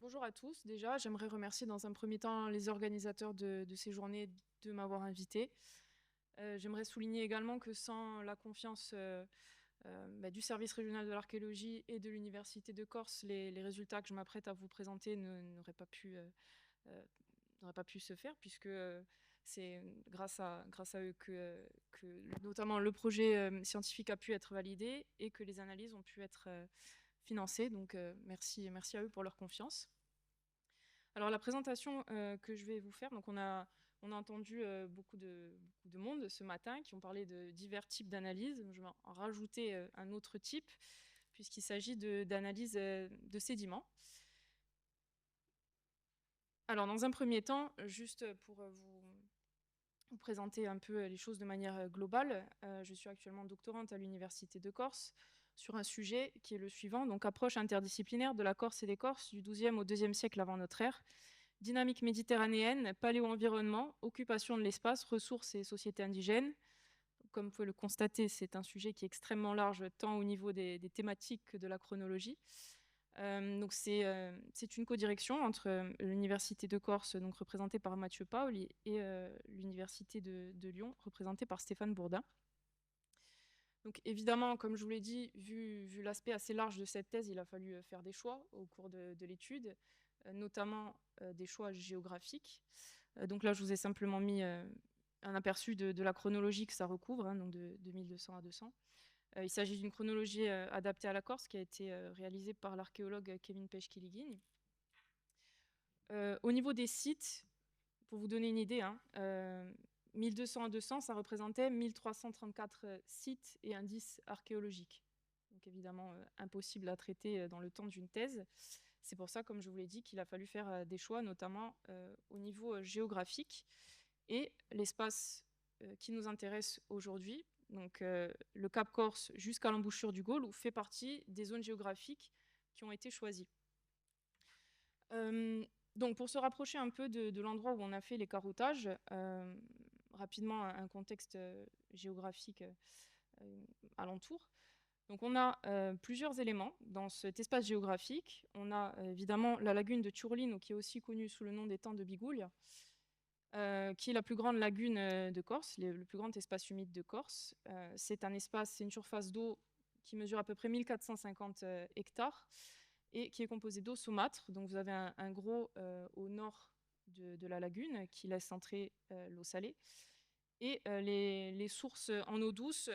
Bonjour à tous. Déjà, j'aimerais remercier dans un premier temps les organisateurs de ces journées de m'avoir invité. J'aimerais souligner également que sans la confiance du service régional de l'archéologie et de l'Université de Corse, les résultats que je m'apprête à vous présenter euh, n'auraient pas pu se faire, puisque c'est grâce à eux que notamment le projet scientifique a pu être validé et que les analyses ont pu être financées. Donc merci à eux pour leur confiance. Alors la présentation que je vais vous faire, donc on a entendu beaucoup de monde ce matin qui ont parlé de divers types d'analyses. Je vais en rajouter un autre type puisqu'il s'agit d'analyse de sédiments. Alors dans un premier temps, juste pour vous présenter un peu les choses de manière globale, je suis actuellement doctorante à l'Université de Corse sur un sujet qui est le suivant, donc approche interdisciplinaire de la Corse et des Corses du XIIe au IIe siècle avant notre ère. Dynamique méditerranéenne, paléo-environnement, occupation de l'espace, ressources et sociétés indigènes. Comme vous pouvez le constater, c'est un sujet qui est extrêmement large, tant au niveau des thématiques que de la chronologie. Donc c'est une codirection entre l'Université de Corse, donc représentée par Mathieu Paoli, et l'Université de Lyon, représentée par Stéphane Bourdin. Donc évidemment, comme je vous l'ai dit, vu l'aspect assez large de cette thèse, il a fallu faire des choix au cours de l'étude, notamment des choix géographiques. Donc là, je vous ai simplement mis un aperçu de la chronologie que ça recouvre, hein, donc de 1200 à 200. Il s'agit d'une chronologie adaptée à la Corse qui a été réalisée par l'archéologue Kevin Pechkiligin. Au niveau des sites, pour vous donner une idée, 1200 à 200, ça représentait 1334 sites et indices archéologiques. Donc évidemment, impossible à traiter dans le temps d'une thèse. C'est pour ça, comme je vous l'ai dit, qu'il a fallu faire des choix, notamment au niveau géographique. Et l'espace qui nous intéresse aujourd'hui, donc le Cap Corse jusqu'à l'embouchure du Gaule, fait partie des zones géographiques qui ont été choisies. Donc pour se rapprocher un peu de l'endroit où on a fait les carottages, rapidement un contexte géographique alentour. Donc on a plusieurs éléments dans cet espace géographique. On a évidemment la lagune de Turlino, qui est aussi connue sous le nom d'étang de Bigoulia, qui est la plus grande lagune de Corse, le plus grand espace humide de Corse. C'est une surface d'eau qui mesure à peu près 1450 hectares et qui est composée d'eau saumâtre. Donc vous avez un gros au nord de la lagune qui laisse entrer l'eau salée. Et les sources en eau douce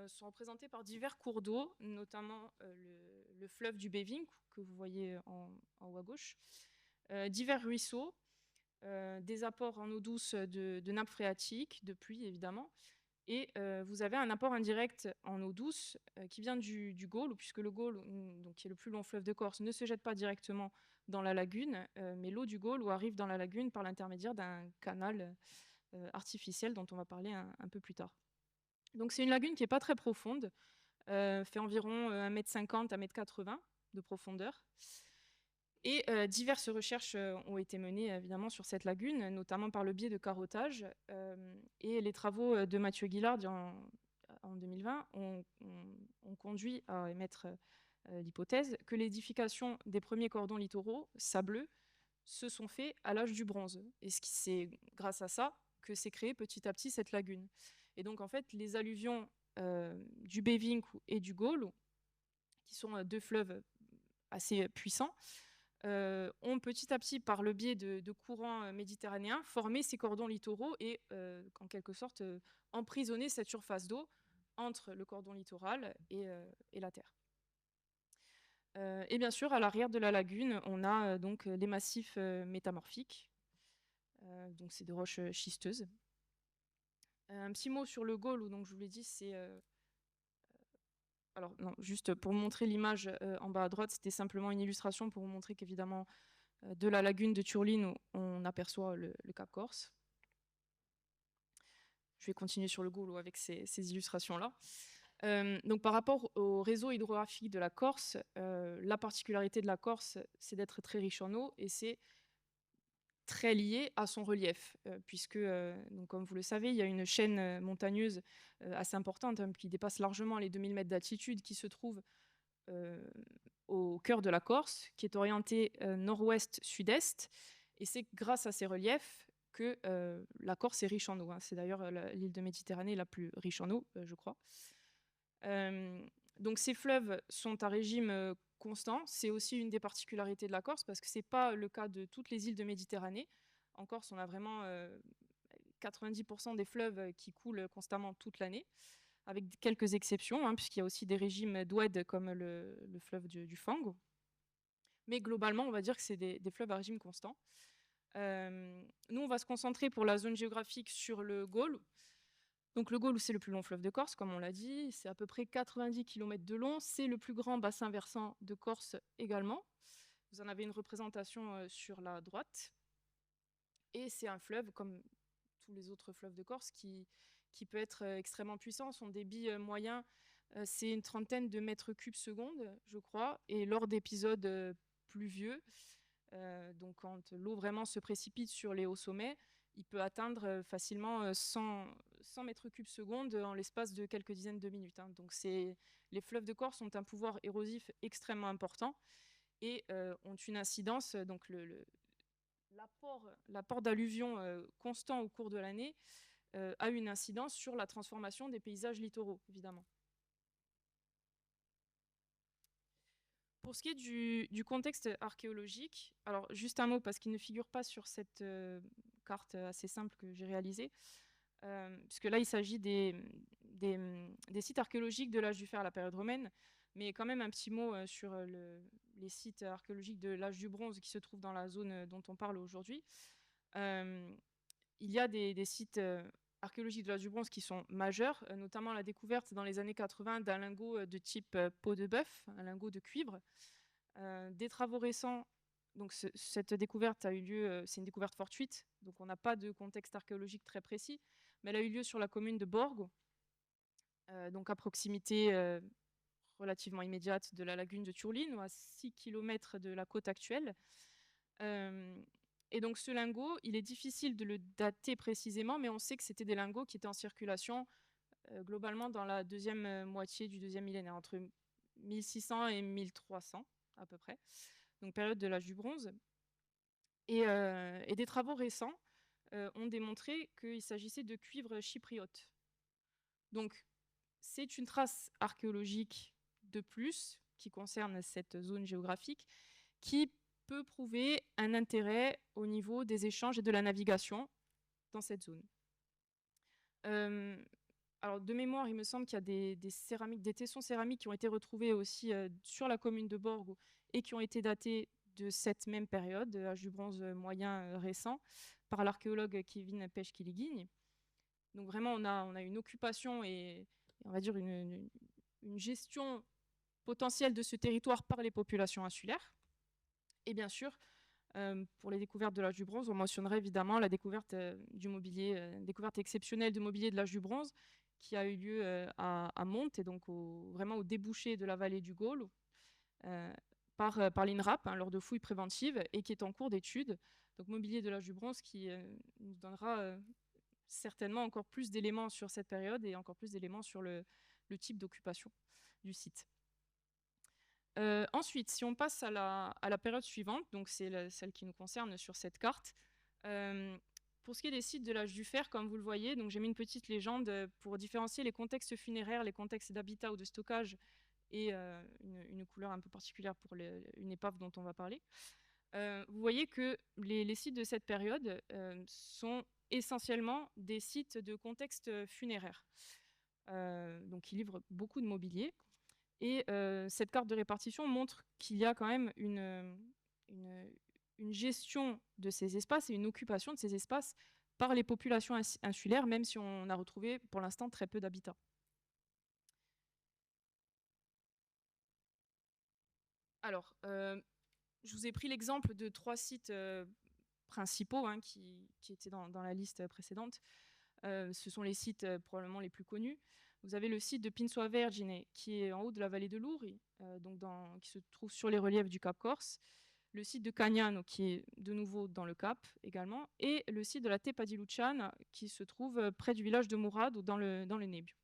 sont représentées par divers cours d'eau, notamment le fleuve du Bévin, que vous voyez en haut à gauche, divers ruisseaux, des apports en eau douce de nappes phréatiques, de pluie évidemment, et vous avez un apport indirect en eau douce qui vient du Gaule, puisque le Gaule, donc, qui est le plus long fleuve de Corse, ne se jette pas directement dans la lagune, mais l'eau du Gaule arrive dans la lagune par l'intermédiaire d'un canal artificiel dont on va parler un peu plus tard. Donc c'est une lagune qui n'est pas très profonde, fait environ 1,50 m à 1,80 m de profondeur. Et diverses recherches ont été menées évidemment sur cette lagune, notamment par le biais de carottage. Et les travaux de Mathieu Guillard en 2020 ont conduit à émettre l'hypothèse que l'édification des premiers cordons littoraux sableux se sont faits à l'âge du bronze. Et c'est grâce à ça que s'est créée petit à petit cette lagune. Et donc en fait, les alluvions du Bévin et du Gaule, qui sont deux fleuves assez puissants, ont petit à petit, par le biais de courants méditerranéens, formé ces cordons littoraux et, en quelque sorte, emprisonné cette surface d'eau entre le cordon littoral et la terre. Et bien sûr, à l'arrière de la lagune, on a donc les massifs métamorphiques. Donc c'est des roches schisteuses. Un petit mot sur le Gaule, où donc je vous l'ai dit, c'est alors non, juste pour montrer l'image en bas à droite, c'était simplement une illustration pour vous montrer qu'évidemment de la lagune de Turline, on aperçoit le Cap Corse. Je vais continuer sur le Gaule avec ces illustrations-là. Donc par rapport au réseau hydrographique de la Corse, la particularité de la Corse, c'est d'être très riche en eau et c'est très lié à son relief, puisque, donc, comme vous le savez, il y a une chaîne montagneuse assez importante, qui dépasse largement les 2000 mètres d'altitude, qui se trouve au cœur de la Corse, qui est orienté nord-ouest-sud-est. Et c'est grâce à ces reliefs que la Corse est riche en eau, hein. C'est d'ailleurs l'île de Méditerranée la plus riche en eau, je crois. Donc ces fleuves sont à régime constant. C'est aussi une des particularités de la Corse, parce que ce n'est pas le cas de toutes les îles de Méditerranée. En Corse, on a vraiment 90% des fleuves qui coulent constamment toute l'année, avec quelques exceptions, hein, puisqu'il y a aussi des régimes d'oued comme le fleuve du Fango. Mais globalement, on va dire que c'est des fleuves à régime constant. Nous, on va se concentrer pour la zone géographique sur le Gaule. Donc le Gaule, c'est le plus long fleuve de Corse, comme on l'a dit. C'est à peu près 90 km de long. C'est le plus grand bassin versant de Corse également. Vous en avez une représentation sur la droite. Et c'est un fleuve, comme tous les autres fleuves de Corse, qui peut être extrêmement puissant. Son débit moyen, c'est une trentaine de mètres cubes secondes, je crois. Et lors d'épisodes pluvieux, donc quand l'eau vraiment se précipite sur les hauts sommets, il peut atteindre facilement 100 mètres cubes secondes en l'espace de quelques dizaines de minutes, hein. Donc les fleuves de Corse ont un pouvoir érosif extrêmement important et ont une incidence, donc l'apport d'alluvions constant au cours de l'année a une incidence sur la transformation des paysages littoraux, évidemment. Pour ce qui est du contexte archéologique, alors juste un mot parce qu'il ne figure pas sur cette carte assez simple que j'ai réalisée, puisque là il s'agit des sites archéologiques de l'âge du fer à la période romaine, mais quand même un petit mot sur les sites archéologiques de l'âge du bronze qui se trouvent dans la zone dont on parle aujourd'hui. Il y a des sites archéologiques de l'âge du bronze qui sont majeurs, notamment la découverte dans les années 80 d'un lingot de type peau de bœuf, un lingot de cuivre. Des travaux récents, donc cette découverte a eu lieu, c'est une découverte fortuite, donc on n'a pas de contexte archéologique très précis, mais elle a eu lieu sur la commune de Borgo, donc à proximité relativement immédiate de la lagune de Turline, ou à 6 km de la côte actuelle. Et donc ce lingot, il est difficile de le dater précisément, mais on sait que c'était des lingots qui étaient en circulation globalement dans la deuxième moitié du deuxième millénaire, entre 1600 et 1300 à peu près, donc période de l'âge du bronze. Et des travaux récents ont démontré qu'il s'agissait de cuivre chypriote. Donc c'est une trace archéologique de plus qui concerne cette zone géographique, qui peut prouver un intérêt au niveau des échanges et de la navigation dans cette zone. Alors de mémoire, il me semble qu'il y a des tessons céramiques qui ont été retrouvés aussi sur la commune de Borgo et qui ont été datés de cette même période, âge du bronze moyen récent, par l'archéologue Kevin Pechkiligny. Donc vraiment, on a une occupation et on va dire une gestion potentielle de ce territoire par les populations insulaires. Et bien sûr, pour les découvertes de l'âge du bronze, on mentionnerait évidemment la découverte du mobilier, découverte exceptionnelle de mobilier de l'âge du bronze qui a eu lieu à Monte, et donc vraiment au débouché de la vallée du Gaule, par l'INRAP, hein, lors de fouilles préventives, et qui est en cours d'étude. Donc mobilier de l'âge du bronze qui nous donnera certainement encore plus d'éléments sur cette période et encore plus d'éléments sur le type d'occupation du site. Ensuite, si on passe à la période suivante, donc c'est celle qui nous concerne sur cette carte, pour ce qui est des sites de l'âge du fer, comme vous le voyez, donc j'ai mis une petite légende pour différencier les contextes funéraires, les contextes d'habitat ou de stockage, et une couleur un peu particulière pour une épave dont on va parler. Vous voyez que les sites de cette période sont essentiellement des sites de contexte funéraire. Donc ils livrent beaucoup de mobilier. Et cette carte de répartition montre qu'il y a quand même une gestion de ces espaces et une occupation de ces espaces par les populations insulaires, même si on a retrouvé pour l'instant très peu d'habitats. Alors, je vous ai pris l'exemple de 3 sites principaux, hein, qui étaient dans la liste précédente. Ce sont les sites probablement les plus connus. Vous avez le site de Pinsoa Vergine, qui est en haut de la vallée de l'Ouri, qui se trouve sur les reliefs du Cap Corse. Le site de Cagnano, qui est de nouveau dans le Cap également. Et le site de la Tepa di Luciana, qui se trouve près du village de Mourad, dans le Nebbio.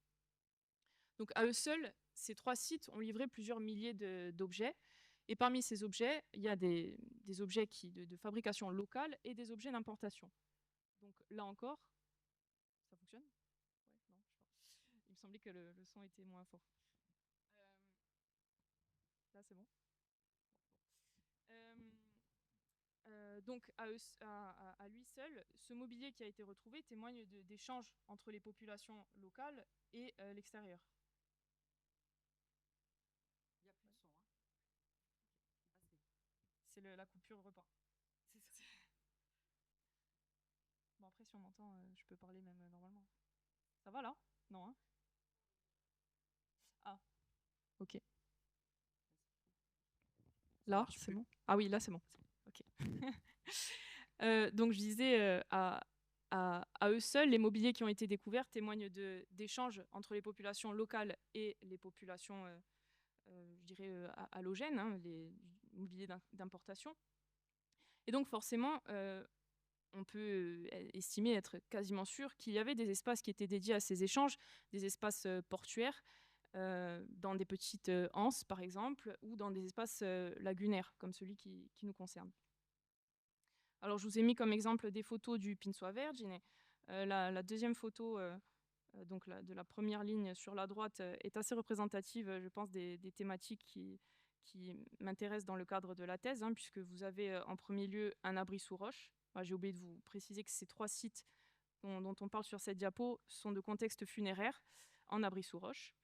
Donc à eux seuls, ces 3 sites ont livré plusieurs milliers d'objets. Et parmi ces objets, il y a des objets de fabrication locale et des objets d'importation. Donc là encore, ça fonctionne? Ouais, non, je sais pas. Il me semblait que le son était moins fort. Là, c'est bon. Donc à lui seul, ce mobilier qui a été retrouvé témoigne d'échanges entre les populations locales et l'extérieur. Il n'y a plus de son, hein. C'est la coupure repas. Bon, après, si on m'entend, je peux parler même normalement. Ça va là? Non, hein? Ah, ok. Là, c'est bon? Ah oui, là, c'est bon. Ok. Donc, je disais, à eux seuls, les mobiliers qui ont été découverts témoignent d'échanges entre les populations locales et les populations, je dirais, halogènes, hein, les mobiliers d'importation. Et donc, forcément, on peut estimer, être quasiment sûr qu'il y avait des espaces qui étaient dédiés à ces échanges, des espaces portuaires, dans des petites anses, par exemple, ou dans des espaces lagunaires, comme celui qui nous concerne. Alors, je vous ai mis comme exemple des photos du Pinsoa Vergine. La deuxième photo, donc de la première ligne sur la droite, est assez représentative, je pense, des thématiques qui m'intéressent dans le cadre de la thèse, hein, puisque vous avez en premier lieu un abri sous roche. J'ai oublié de vous préciser que ces 3 sites dont on parle sur cette diapo sont de contexte funéraire en abri sous roche.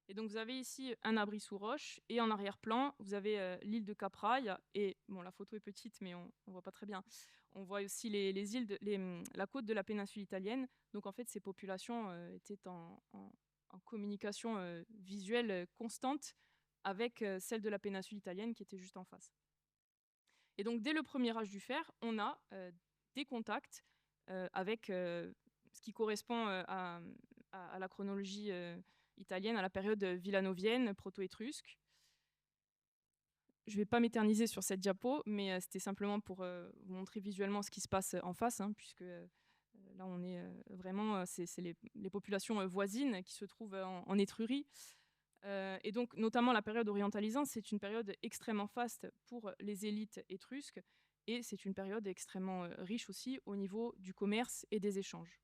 Et donc vous avez ici un abri sous roche, et en arrière-plan, vous avez l'île de Capraille, et bon, la photo est petite, mais on voit pas très bien. On voit aussi les îles la côte de la péninsule italienne. Donc en fait, ces populations étaient en communication visuelle constante avec celle de la péninsule italienne qui était juste en face. Et donc dès le premier âge du fer, on a des contacts avec ce qui correspond à la chronologie italienne, à la période villanovienne, proto-étrusque. Je ne vais pas m'éterniser sur cette diapo, mais c'était simplement pour vous montrer visuellement ce qui se passe en face, hein, puisque là on est vraiment, c'est les populations voisines qui se trouvent en Étrurie. Et donc notamment la période orientalisante, c'est une période extrêmement faste pour les élites étrusques, et c'est une période extrêmement riche aussi au niveau du commerce et des échanges.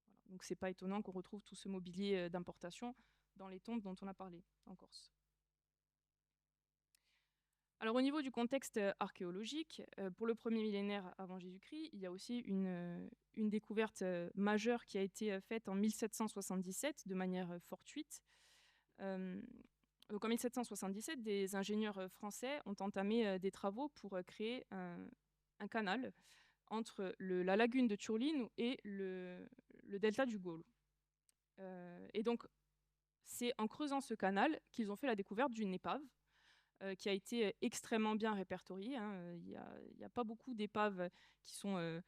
Voilà. Donc c'est pas étonnant qu'on retrouve tout ce mobilier d'importation dans les tombes dont on a parlé en Corse. Alors au niveau du contexte archéologique, pour le premier millénaire avant Jésus-Christ, il y a aussi une découverte majeure qui a été faite en 1777 de manière fortuite. Donc en 1777, des ingénieurs français ont entamé des travaux pour créer un canal entre la lagune de Turline et le delta du Gaule. Et donc, c'est en creusant ce canal qu'ils ont fait la découverte d'une épave qui a été extrêmement bien répertoriée, hein. Il n'y a pas beaucoup d'épaves qui sont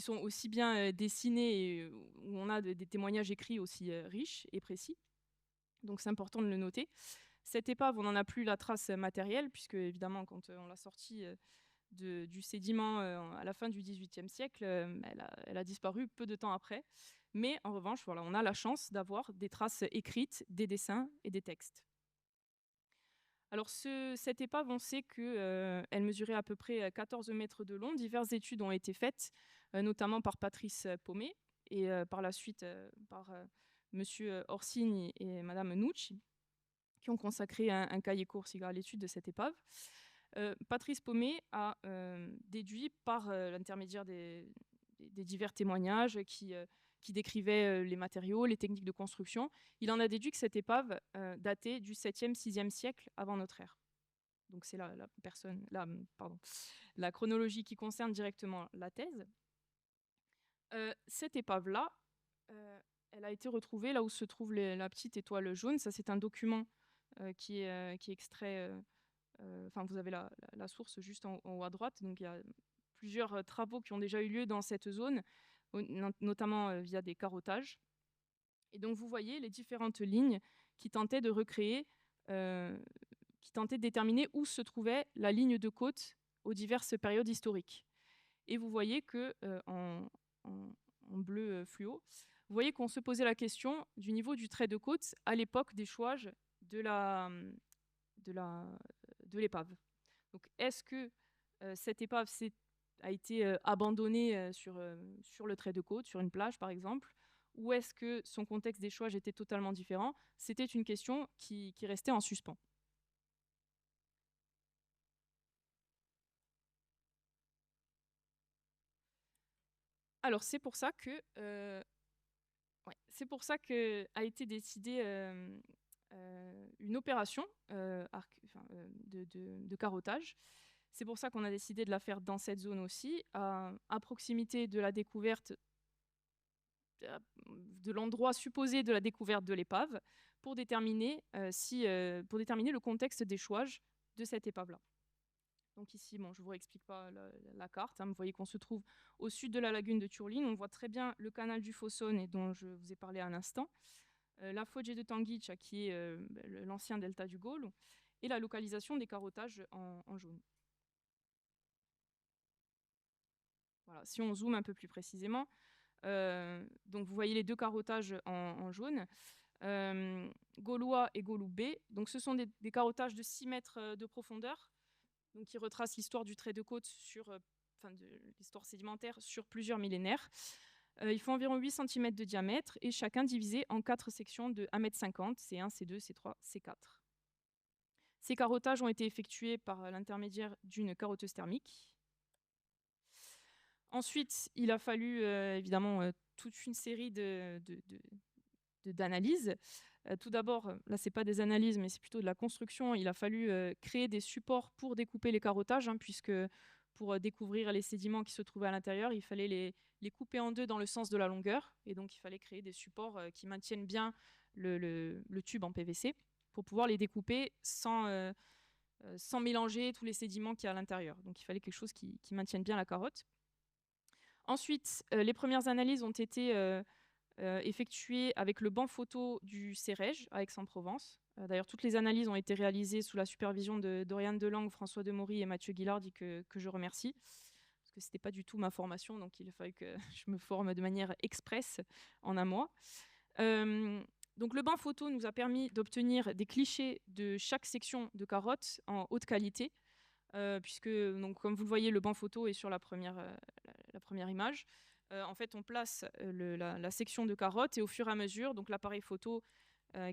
aussi bien dessinées et où on a des témoignages écrits aussi riches et précis. Donc c'est important de le noter. Cette épave, on n'en a plus la trace matérielle, puisque évidemment, quand on l'a sortie du sédiment à la fin du XVIIIe siècle, elle a disparu peu de temps après. Mais en revanche, voilà, on a la chance d'avoir des traces écrites, des dessins et des textes. Alors cette épave, on sait qu'elle mesurait à peu près 14 mètres de long. Diverses études ont été faites, notamment par Patrice Paumet et par la suite par Monsieur Orsini et Madame Nucci, qui ont consacré un cahier court à l'étude de cette épave. Patrice Paumet a déduit par l'intermédiaire des divers témoignages qui décrivaient les matériaux, les techniques de construction, il en a déduit que cette épave datait du 7e, 6e siècle avant notre ère. Donc c'est la chronologie qui concerne directement la thèse. Cette épave-là, elle a été retrouvée là où se trouve la petite étoile jaune. Ça, c'est un document qui est extrait. Enfin, vous avez la source juste en haut à droite. Donc, il y a plusieurs travaux qui ont déjà eu lieu dans cette zone, notamment via des carottages. Et donc, vous voyez les différentes lignes qui tentaient de recréer, qui tentaient de déterminer où se trouvait la ligne de côte aux diverses périodes historiques. Et vous voyez que en bleu fluo, vous voyez qu'on se posait la question du niveau du trait de côte à l'époque d'échouage de la de l'épave. Donc, est-ce que cette épave a été abandonnée sur le trait de côte, sur une plage par exemple, ou est-ce que son contexte d'échouage était totalement différent? C'était une question qui restait en suspens. Alors, c'est pour ça que a été décidée une opération de carottage. C'est pour ça qu'on a décidé de la faire dans cette zone aussi, à proximité de la découverte, de l'endroit supposé de la découverte de l'épave, pour déterminer le contexte d'échouage de cette épave-là. Donc ici, bon, je ne vous explique pas la carte. Vous voyez qu'on se trouve au sud de la lagune de Turline. On voit très bien le canal du Fossone, et dont je vous ai parlé à un instant. La Fogge de Tanguiccia, qui est l'ancien delta du Gaulo, et la localisation des carottages en jaune. Voilà, si on zoome un peu plus précisément, donc vous voyez les deux carottages en jaune, Gaulois et Gauloux B. Donc ce sont des carottages de 6 mètres de profondeur, donc qui retracent l'histoire du trait de côte de l'histoire sédimentaire sur plusieurs millénaires. Ils font environ 8 cm de diamètre et chacun divisé en 4 sections de 1,50 m, C1, C2, C3, C4. Ces carottages ont été effectués par l'intermédiaire d'une carotteuse thermique. Ensuite, il a fallu évidemment toute une série d'analyses. Tout d'abord, là, ce n'est pas des analyses, mais c'est plutôt de la construction. Il a fallu créer des supports pour découper les carottages, puisque pour découvrir les sédiments qui se trouvaient à l'intérieur, il fallait les couper en deux dans le sens de la longueur. Et donc, il fallait créer des supports qui maintiennent bien le tube en PVC pour pouvoir les découper sans mélanger tous les sédiments qu'il y a à l'intérieur. Donc, il fallait quelque chose qui maintienne bien la carotte. Ensuite, les premières analyses ont été effectuées avec le banc photo du CEREJ à Aix-en-Provence. D'ailleurs, toutes les analyses ont été réalisées sous la supervision de Doriane Delangue, François Demory et Mathieu Guillardi, que je remercie, parce que ce n'était pas du tout ma formation, donc il a fallu que je me forme de manière express en un mois. Donc le banc photo nous a permis d'obtenir des clichés de chaque section de carotte en haute qualité, puisque, donc, comme vous le voyez, le banc photo est sur la première image. En fait, on place la section de carotte, et au fur et à mesure, donc l'appareil photo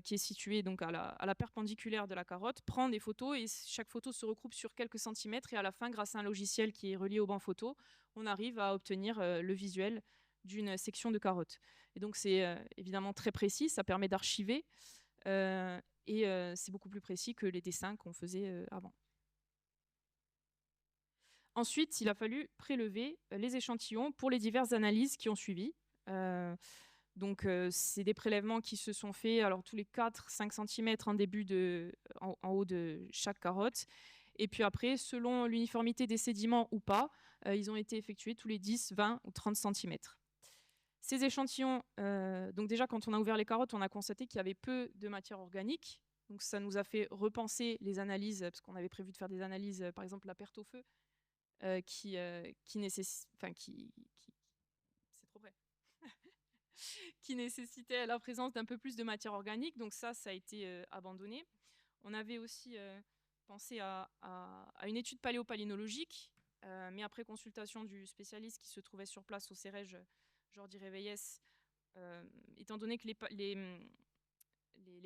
qui est situé donc à la perpendiculaire de la carotte prend des photos, et chaque photo se regroupe sur quelques centimètres, et à la fin, grâce à un logiciel qui est relié au banc photo, on arrive à obtenir le visuel d'une section de carotte. Et donc c'est évidemment très précis, ça permet d'archiver, et c'est beaucoup plus précis que les dessins qu'on faisait avant. Ensuite, il a fallu prélever les échantillons pour les diverses analyses qui ont suivi. Donc, c'est des prélèvements qui se sont faits tous les 4-5 cm en haut de chaque carotte. Et puis après, selon l'uniformité des sédiments ou pas, ils ont été effectués tous les 10, 20 ou 30 cm. Ces échantillons, donc déjà, quand on a ouvert les carottes, on a constaté qu'il y avait peu de matière organique. Donc, ça nous a fait repenser les analyses, parce qu'on avait prévu de faire des analyses, par exemple la perte au feu, qui nécessitait la présence d'un peu plus de matière organique. Donc ça a été abandonné. On avait aussi pensé à une étude paléopalynologique, mais après consultation du spécialiste qui se trouvait sur place au CEREJ, Jordi Reveillès, étant donné que les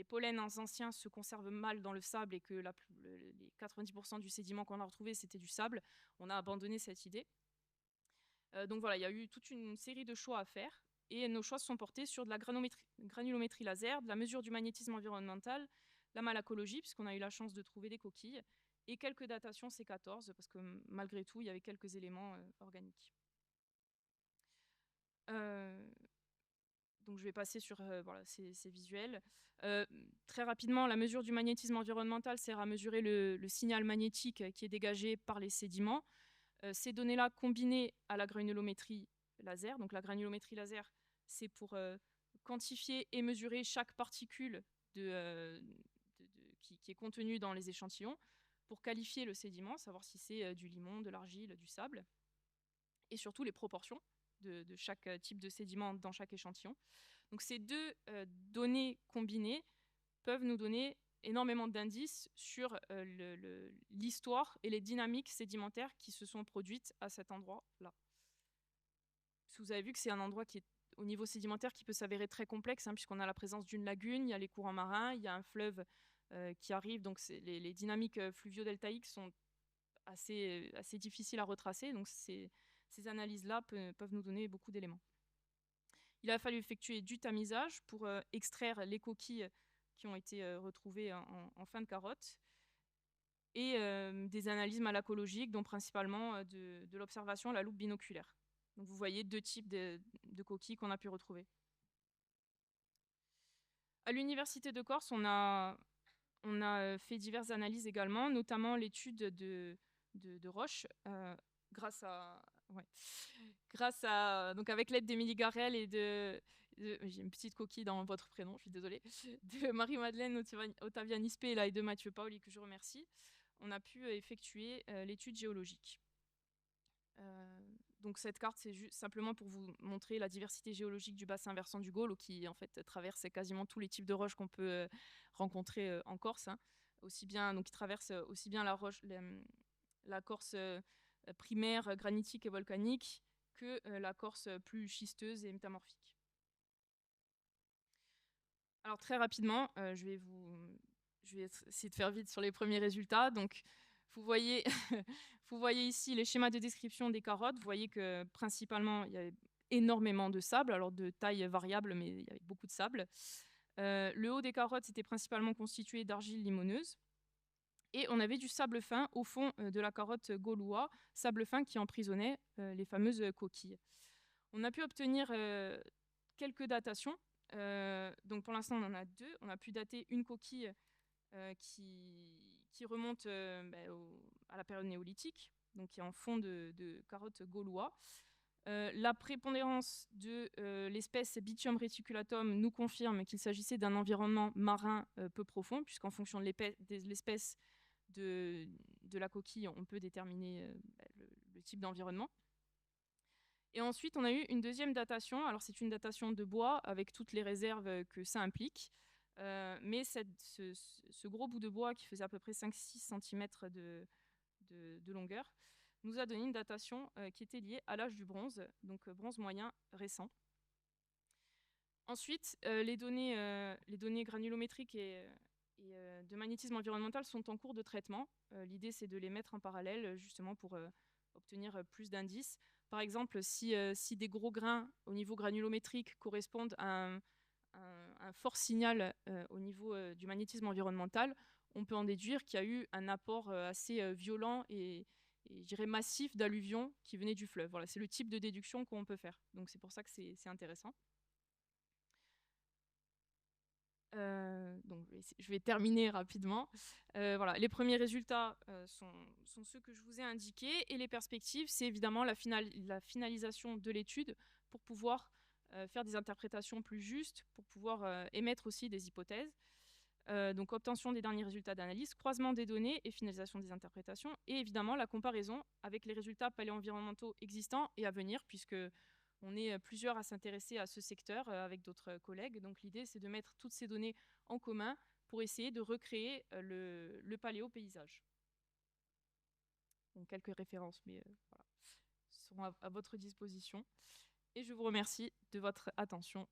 pollens anciens se conservent mal dans le sable et que les 90% du sédiment qu'on a retrouvé, c'était du sable, on a abandonné cette idée. Donc voilà, il y a eu toute une série de choix à faire, et nos choix se sont portés sur de la granulométrie laser, de la mesure du magnétisme environnemental, la malacologie, puisqu'on a eu la chance de trouver des coquilles, et quelques datations C14, parce que malgré tout, il y avait quelques éléments organiques. Donc je vais passer sur ces visuels. Très rapidement, la mesure du magnétisme environnemental sert à mesurer le signal magnétique qui est dégagé par les sédiments. Ces données-là combinées à la granulométrie laser, donc la granulométrie laser, c'est pour quantifier et mesurer chaque particule qui est contenue dans les échantillons, pour qualifier le sédiment, savoir si c'est du limon, de l'argile, du sable, et surtout les proportions de chaque type de sédiment dans chaque échantillon. Donc ces deux données combinées peuvent nous donner énormément d'indices sur l'histoire et les dynamiques sédimentaires qui se sont produites à cet endroit-là. Vous avez vu que c'est un endroit qui est au niveau sédimentaire qui peut s'avérer très complexe, hein, puisqu'on a la présence d'une lagune, il y a les courants marins, il y a un fleuve qui arrive, donc les dynamiques fluvio-deltaïques sont assez difficiles à retracer, donc ces analyses-là peuvent nous donner beaucoup d'éléments. Il a fallu effectuer du tamisage pour extraire les coquilles qui ont été retrouvées en fin de carotte, et des analyses malacologiques, dont principalement de l'observation à la loupe binoculaire. Donc vous voyez 2 types de coquilles qu'on a pu retrouver. À l'Université de Corse, on a fait diverses analyses également, notamment l'étude de roches, grâce à donc avec l'aide d'Émilie Garel et j'ai une petite coquille dans votre prénom, je suis désolée, de Marie-Madeleine Ottaviani-Spé et de Mathieu Paoli, que je remercie. On a pu effectuer l'étude géologique. Donc cette carte, c'est juste simplement pour vous montrer la diversité géologique du bassin versant du Golo, qui en fait traverse quasiment tous les types de roches qu'on peut rencontrer en Corse, hein. Aussi bien, donc il traverse aussi bien la Corse primaire, granitique et volcanique, que la Corse plus schisteuse et métamorphique. Alors très rapidement, je vais essayer de faire vite sur les premiers résultats. Donc vous voyez, vous voyez ici les schémas de description des carottes. Vous voyez que principalement, il y a énormément de sable, alors de taille variable, mais il y avait beaucoup de sable. Le haut des carottes était principalement constitué d'argile limoneuse. Et on avait du sable fin au fond de la carotte gaulois, sable fin qui emprisonnait les fameuses coquilles. On a pu obtenir quelques datations. Donc pour l'instant, on en a 2. On a pu dater une coquille qui remonte à la période néolithique, donc qui est en fond de carotte gaulois. La prépondérance de l'espèce Bithyum reticulatum nous confirme qu'il s'agissait d'un environnement marin peu profond, puisqu'en fonction de l'espèce de la coquille, on peut déterminer le type d'environnement. Et ensuite, on a eu une deuxième datation. Alors, c'est une datation de bois avec toutes les réserves que ça implique. Mais ce gros bout de bois qui faisait à peu près 5-6 cm de longueur nous a donné une datation qui était liée à l'âge du bronze, donc bronze moyen récent. Ensuite, les données granulométriques et de magnétisme environnemental sont en cours de traitement. L'idée, c'est de les mettre en parallèle justement pour obtenir plus d'indices. Par exemple, si des gros grains au niveau granulométrique correspondent à un fort signal au niveau du magnétisme environnemental, on peut en déduire qu'il y a eu un apport assez violent et je dirais massif d'alluvions qui venaient du fleuve. Voilà, c'est le type de déduction qu'on peut faire. Donc c'est pour ça que c'est intéressant. Donc je vais terminer rapidement. Voilà, les premiers résultats sont ceux que je vous ai indiqués, et les perspectives, c'est évidemment la finalisation de l'étude pour pouvoir faire des interprétations plus justes, pour pouvoir émettre aussi des hypothèses. Donc obtention des derniers résultats d'analyse, croisement des données et finalisation des interprétations, et évidemment la comparaison avec les résultats paléo-environnementaux existants et à venir, puisque on est plusieurs à s'intéresser à ce secteur avec d'autres collègues. Donc l'idée, c'est de mettre toutes ces données en commun pour essayer de recréer le paléo-paysage. Donc quelques références, mais voilà, seront à votre disposition. Et je vous remercie de votre attention.